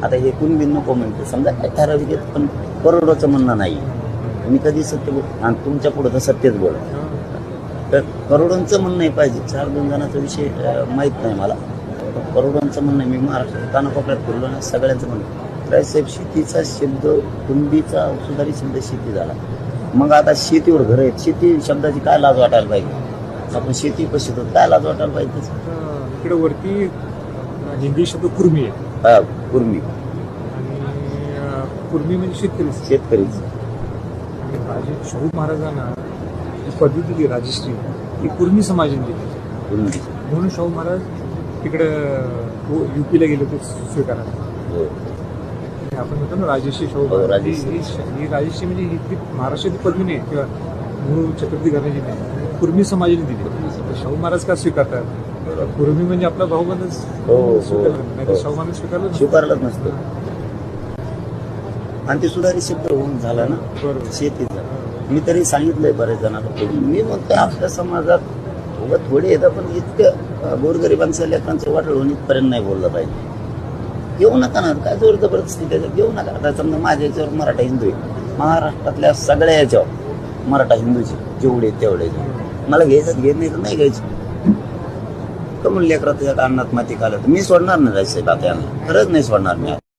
आता हे कुणबी नको म्हणते समजा काय ठराविक आहेत, पण करोडोचं म्हणणं नाही. मी कधी सत्य बोल आणि तुमच्या पुढं तर सत्यच बोल. तर करोडोंचं म्हणणं नाही पाहिजे. 4-2 जणांचा विषय माहीत नाही मला. करोडोंचं म्हणणं मी महाराष्ट्रात कानाकोपऱ्यात फिरलो ना, सगळ्यांचं म्हणणं रायसाहेब शेतीचा शब्द कुणबीचा सुधारित शब्द शेती झाला. मग आता शेतीवर घर आहेत, शेती शब्दाची काय लाज वाटायला पाहिजे? आपण शेती कशी होतो काय लाज वाटायला पाहिजे? इकडे वरती हिंदी शब्द कुर्मी आहे. कुर्मी आणि कुर्मी म्हणजे शेतकरीच. आणि राजे शाहू महाराजांना जी पदवी दिली राजश्री, ही कुर्मी समाजाने दिली. कुर्मी म्हणून शाहू महाराज तिकडं युपीला गेले होते स्वीकारायला. आपण म्हणतो ना राजश्री शाहू महाराज. ही राजश्री म्हणजे ही महाराष्ट्राची पदवी नाही किंवा गुरु छत्रपती घराण्याची नाही, कुर्मी समाजाने दिली. शाहू महाराज का स्वीकारतात? कुर्मी म्हणजे आपला भाऊबंदच स्वीकारलं नाही तर शाहू महाराज स्वीकारलंच नसतं. आणि ते सुधारित शब्द होऊन झाला ना शेतीचा. मी तरी सांगितलंय बऱ्याच जणांना. मी म्हणतो आपल्या समाजात थोडे येतात, पण इतकं गोरगरिबांचं लेकरांचं वाटलं होऊन इथपर्यंत नाही बोललं पाहिजे. येऊ नका ना, काय जोर जबरदस्ती त्याच्यात येऊ नका. आता समजा माझ्या याच्यावर मराठा हिंदू आहे, महाराष्ट्रातल्या सगळ्या याच्यावर मराठा हिंदूचे जेवढे तेवढे मला घ्यायचं घेत नाही तर नाही घ्यायचं. कमून लेकरात अन्नात माती काढत मी सोडणार नाही राहायचं. आता खरंच नाही सोडणार मी.